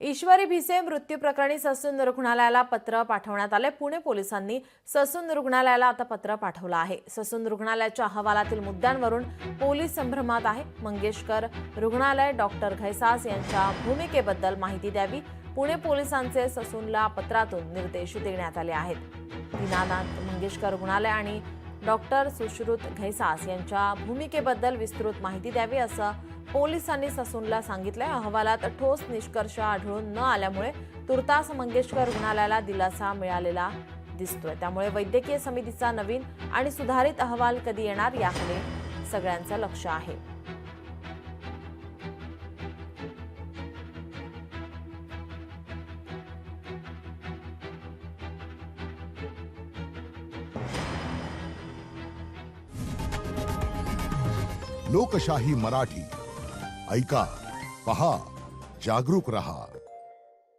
ईश्वरी भिसे मृत्यू प्रकरणी ससून रुग्णालयाला पत्र पाठवण्यात आले। पुणे पोलिसांनी ससून रुग्णालयाला आता पत्र पाठवलं आहे। ससून रुग्णालयाच्या अहवालातील मुद्द्यांवरून पोलीस संभ्रमात आहे। मंगेशकर रुग्णालय डॉक्टर घैसास यांच्या भूमिकेबद्दल माहिती द्यावी, पुणे पोलिसांचे ससूनला पत्रातून निर्देश देण्यात आले आहेत। दीनानाथ मंगेशकर रुग्णालय आणि डॉक्टर सुश्रुत घैसास यांच्या भूमिकेबद्दल विस्तृत माहिती द्यावी असं पोलिसांनी ससूनला सांगितलंय। अहवालात ठोस निष्कर्ष आढळून न आल्यामुळे तुर्तास मंगेशकर रुग्णालयाला दिलासा मिळालेला दिसतोय। त्यामुळे वैद्यकीय समितीचा नवीन आणि सुधारित अहवाल कधी येणार याकडे सगळ्यांचं लक्ष आहे। लोकशाही मराठी ऐका, पहा, जागरूक रहा।